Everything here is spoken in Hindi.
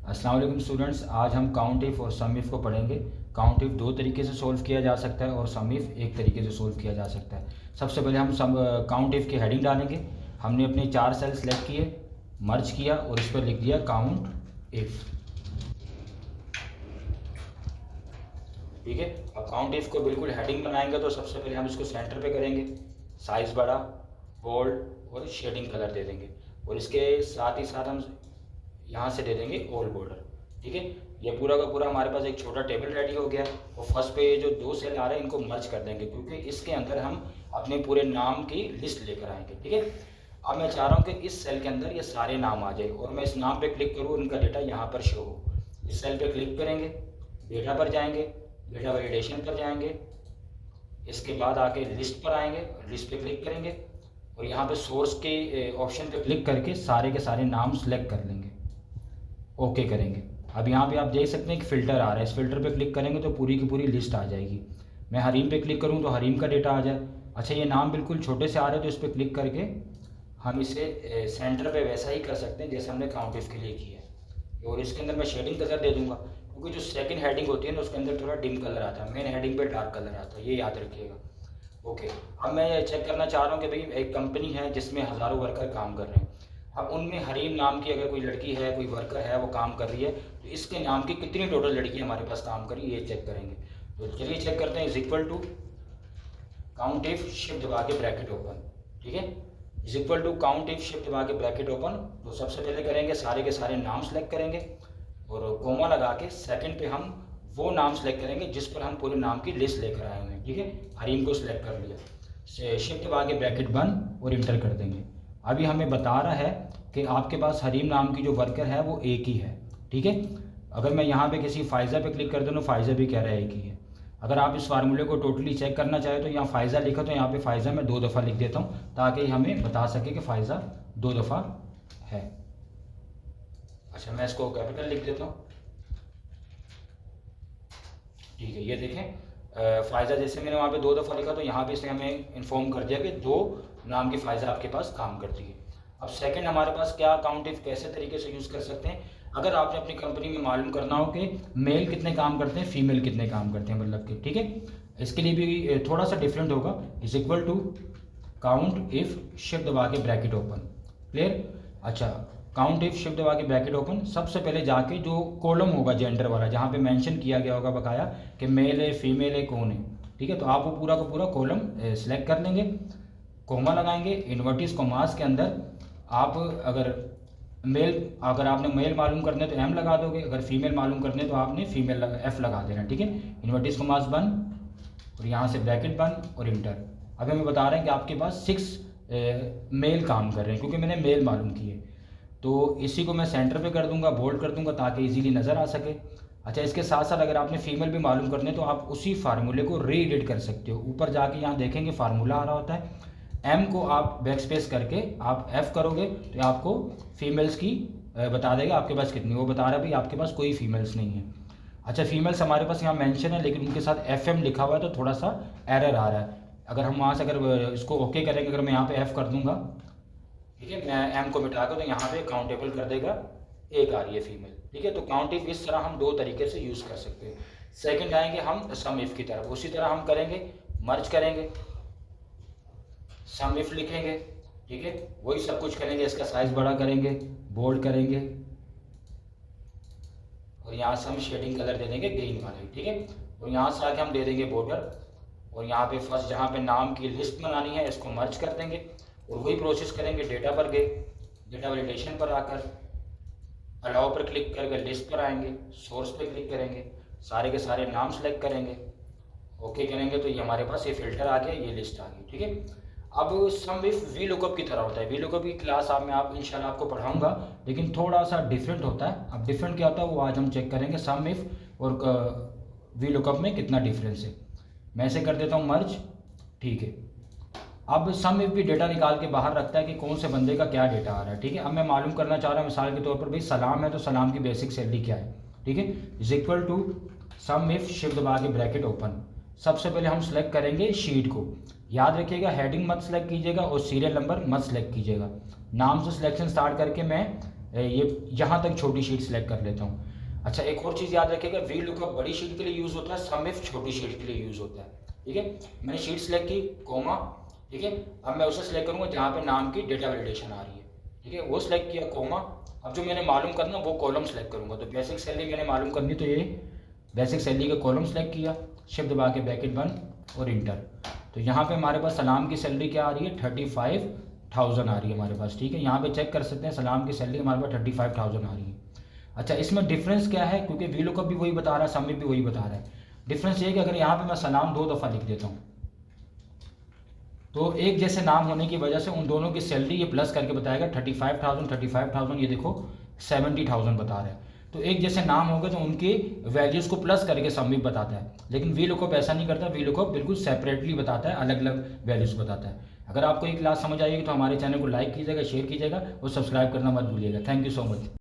अस्सलाम वालेकुम स्टूडेंट्स, आज हम काउंट इफ और सम इफ को पढ़ेंगे। काउंट इफ दो तरीके से सोल्व किया जा सकता है और सम इफ एक तरीके से सोल्व किया जा सकता है। सबसे पहले हम काउंट इफ की हेडिंग डालेंगे। हमने अपने 4 सेल सेलेक्ट किए, मर्ज किया और इस पर लिख दिया काउंट इफ। ठीक है, अब काउंट इफ को बिल्कुल हेडिंग बनाएंगे तो सबसे पहले हम इसको सेंटर पे करेंगे, साइज बड़ा, बोल्ड और शेडिंग कलर दे देंगे और इसके साथ ही साथ हम यहाँ से दे देंगे ऑल बॉर्डर। ठीक है, ये पूरा का पूरा हमारे पास एक छोटा टेबल रेडी हो गया और फर्स्ट पे ये जो 2 सेल आ रहे हैं इनको मर्ज कर देंगे क्योंकि इसके अंदर हम अपने पूरे नाम की लिस्ट लेकर आएंगे। ठीक है, अब मैं चाह रहा हूँ कि इस सेल के अंदर ये सारे नाम आ जाए और मैं इस नाम पे क्लिक करूँ, इनका डेटा यहाँ पर शो हो। इस सेल पे क्लिक करेंगे, डेटा पर जाएंगे, डेटा वैलिडेशन पर जाएंगे, इसके बाद आके लिस्ट पर आएंगे, लिस्ट पे क्लिक करेंगे और यहाँ पे सोर्स के ऑप्शन पे क्लिक करके सारे के सारे नाम सेलेक्ट कर लेंगे, ओके करेंगे। अब यहाँ पे आप देख सकते हैं कि फ़िल्टर आ रहा है, इस फिल्टर पे क्लिक करेंगे तो पूरी की पूरी लिस्ट आ जाएगी। मैं हरीम पे क्लिक करूँ तो हरीम का डेटा आ जाए। अच्छा, ये नाम बिल्कुल छोटे से आ रहे हैं तो इस पर क्लिक करके हम इसे सेंटर पे वैसा ही कर सकते हैं जैसे हमने काउंट इफ के लिए किया है और इसके अंदर मैं शेडिंग कलर दे दूंगा क्योंकि जो सेकंड हेडिंग होती है ना उसके अंदर थोड़ा डिम कलर आता है, मेन हेडिंग पे डार्क कलर आता है, ये याद रखिएगा। ओके, अब मैं ये चेक करना चाह रहा हूँ कि भाई एक कंपनी है जिसमें हज़ारों वर्कर काम कर रहे हैं। अब उनमें हरीम नाम की अगर कोई लड़की है, कोई वर्कर है, वो काम कर रही है तो इसके नाम की कितनी टोटल लड़कियाँ हमारे पास काम कर रही है ये चेक करेंगे। तो चलिए चेक करते हैं। Is equal to count if shift दबा के ब्रैकेट ओपन। ठीक है, is equal to count if shift दबा के ब्रैकेट ओपन। तो सबसे पहले करेंगे सारे के सारे नाम सेलेक्ट करेंगे और कोमा लगा के सेकंड पे हम वो नाम सेलेक्ट करेंगे जिस पर हम पूरे नाम की लिस्ट लेकर आए हुए हैं। ठीक है, हरीम को सिलेक्ट कर लिया, शिफ्ट दबा के ब्रैकेट बंद और इंटर कर देंगे। अभी हमें बता रहा है कि आपके पास हरीम नाम की जो वर्कर है वो एक ही है। ठीक है, अगर मैं यहाँ पे किसी फ़ायज़ा पे क्लिक कर दूँ तो फ़ायज़ा भी कह रहा है एक ही है। अगर आप इस फार्मूले को टोटली चेक करना चाहें तो यहाँ फ़ायज़ा लिखा तो यहाँ पे फ़ायज़ा मैं 2 दफ़ा लिख देता हूँ ताकि हमें बता सके कि फ़ायज़ा 2 दफ़ा है। अच्छा, मैं इसको कैपिटल लिख देता हूँ। ठीक है, ये देखें फ़ायज़ा जैसे मैंने वहाँ पे 2 दफ़ा लिखा तो यहाँ पे इसने हमें इन्फॉर्म कर दिया कि 2 नाम की फ़ायज़ा आपके पास काम करती है। अब सेकंड हमारे पास क्या काउंट इफ कैसे तरीके से यूज़ कर सकते हैं। अगर आपने अपनी कंपनी में मालूम करना हो कि मेल कितने काम करते हैं, फीमेल कितने काम करते हैं, मतलब कि ठीक है, इसके लिए भी थोड़ा सा डिफरेंट होगा। Is equal to count if shift दबा के ब्रैकेट ओपन। क्लियर? अच्छा, काउंट इफ शिफ्ट दबा के ब्रैकेट ओपन, सबसे पहले जाके जो कॉलम होगा जेंडर वाला जहाँ पे मेंशन किया गया होगा बकाया कि मेल है, फीमेल है, कौन है, ठीक है, तो आप वो पूरा का पूरा कॉलम सेलेक्ट कर लेंगे, कोमा लगाएंगे, इन्वर्टिस कोमास के अंदर आप अगर आपने मेल मालूम करने तो एम लगा दोगे, अगर फीमेल मालूम करने तो आपने फीमेल एफ लगा देना। ठीक है, इन्वर्टिस कोमास बंद और यहाँ से ब्रैकेट बंद और इंटर। अब हमें बता रहे हैं कि आपके पास 6 मेल काम कर रहे हैं क्योंकि मैंने मेल मालूम किए, तो इसी को मैं सेंटर पे कर दूंगा, बोल्ड कर दूंगा ताकि इजीली नज़र आ सके। अच्छा, इसके साथ साथ अगर आपने फीमेल भी मालूम करने तो आप उसी फार्मूले को री एडिट कर सकते हो। ऊपर जाके यहाँ देखेंगे फार्मूला आ रहा होता है, एम को आप बैक स्पेस करके आप एफ करोगे तो आपको फीमेल्स की बता देगा आपके पास कितनी। वो बता रहा है भाई आपके पास कोई फीमेल्स नहीं है। अच्छा, फीमेल्स हमारे पास यहाँ मेंशन है लेकिन उनके साथ एफ एम लिखा हुआ है तो थोड़ा सा एरर आ रहा है। अगर हम वहाँ से अगर इसको ओके करेंगे, अगर मैं यहाँ पे एफ कर दूंगा, ठीक है, मैं एम को मिटा कर तो यहाँ पे काउंटेबल कर देगा, एक आ रही है फीमेल। ठीक है, तो काउंट इफ इस तरह हम 2 तरीके से यूज़ कर सकते हैं। सेकंड आएंगे हम सम इफ की तरफ, उसी तरह हम करेंगे, मर्ज करेंगे, सम इफ लिखेंगे, ठीक है, वही सब कुछ करेंगे, इसका साइज बड़ा करेंगे, बोल्ड करेंगे और यहाँ से हम शेडिंग कलर दे देंगे ग्रीन वाले। ठीक है, और यहाँ से आके हम दे देंगे बॉर्डर और यहाँ पे फर्स्ट जहाँ पे नाम की लिस्ट बनानी है इसको मर्ज कर देंगे और वही प्रोसेस करेंगे। डेटा पर गए, डेटा वैलिडेशन पर आकर अलाउ पर क्लिक करके लिस्ट पर आएंगे, सोर्स पे क्लिक करेंगे, सारे के सारे नाम सेलेक्ट करेंगे, ओके करेंगे तो ये हमारे पास ये फिल्टर आ गया, ये लिस्ट आ गई। ठीक है, अब सम इफ वी लुकअप की तरह होता है। वी लुकअप की क्लास आप इंशाल्लाह आपको पढ़ाऊंगा लेकिन थोड़ा सा डिफरेंट होता है। अब डिफरेंट क्या होता है वो आज हम चेक करेंगे, सम इफ और वी लुकअप में कितना डिफरेंस है। मैं ऐसे कर देता हूँ मर्ज। ठीक है, अब सम इफ भी डेटा निकाल के बाहर रखता है कि कौन से बंदे का क्या डेटा आ रहा है। ठीक है, अब मैं मालूम करना चाह रहा हूँ मिसाल के तौर पर भाई सलाम है तो सलाम की बेसिक सैलरी क्या है। ठीक है, is equal to sum if shift दबा के ब्रैकेट ओपन। सबसे पहले हम सेलेक्ट करेंगे शीट को, याद रखिएगा हेडिंग मत सेलेक्ट कीजिएगा और सीरियल नंबर मत सेलेक्ट कीजिएगा। नाम से सिलेक्शन स्टार्ट करके मैं ये यहाँ तक छोटी शीट सेलेक्ट कर लेता हूँ। अच्छा, एक और चीज़ याद रखिएगा, वी लुकअप बड़ी शीट के लिए यूज़ होता है, सम इफ छोटी शीट के लिए यूज़ होता है। ठीक है, मैंने शीट सेलेक्ट की, कोमा। ठीक है, अब मैं उसे सेलेक्ट करूँगा जहाँ पे नाम की डेटा वैलिडेशन आ रही है। ठीक है, वो सिलेक्ट किया, कोमा। अब जो मैंने मालूम करना वो कॉलम सेलेक्ट करूँगा, तो बेसिक सैलरी मैंने मालूम करनी, तो ये बेसिक सैलरी का कॉलम सेलेक्ट किया, शिफ्ट दबा के ब्रैकेट बंद और इंटर। तो यहाँ पे हमारे पास सलाम की सैलरी क्या आ रही है, 35,000 आ रही है हमारे पास। ठीक है, यहाँ पे चेक कर सकते हैं, सलाम की सैलरी हमारे पास 35,000 आ रही है। अच्छा, इसमें डिफरेंस क्या है, क्योंकि वी लुकअप भी वही बता रहा है, सम भी वही बता रहा है। डिफरेंस ये है कि अगर यहाँ पे मैं सलाम 2 दफ़ा लिख देता हूँ, तो एक जैसे नाम होने की वजह से उन दोनों की सैलरी ये प्लस करके बताएगा 35,000, ये देखो 70,000 बता रहा है। तो एक जैसे नाम होगा तो उनकी वैल्यूज़ को प्लस करके सम भी बताता है, लेकिन वी लुकअप ऐसा नहीं करता, वी लुकअप बिल्कुल सेपरेटली बताता है, अलग अलग वैल्यूज़ बताता है। अगर आपको ये क्लास समझ आएगी तो हमारे चैनल को लाइक कीजिएगा, शेयर कीजिएगा और सब्सक्राइब करना मत भूलिएगा। Thank you so much.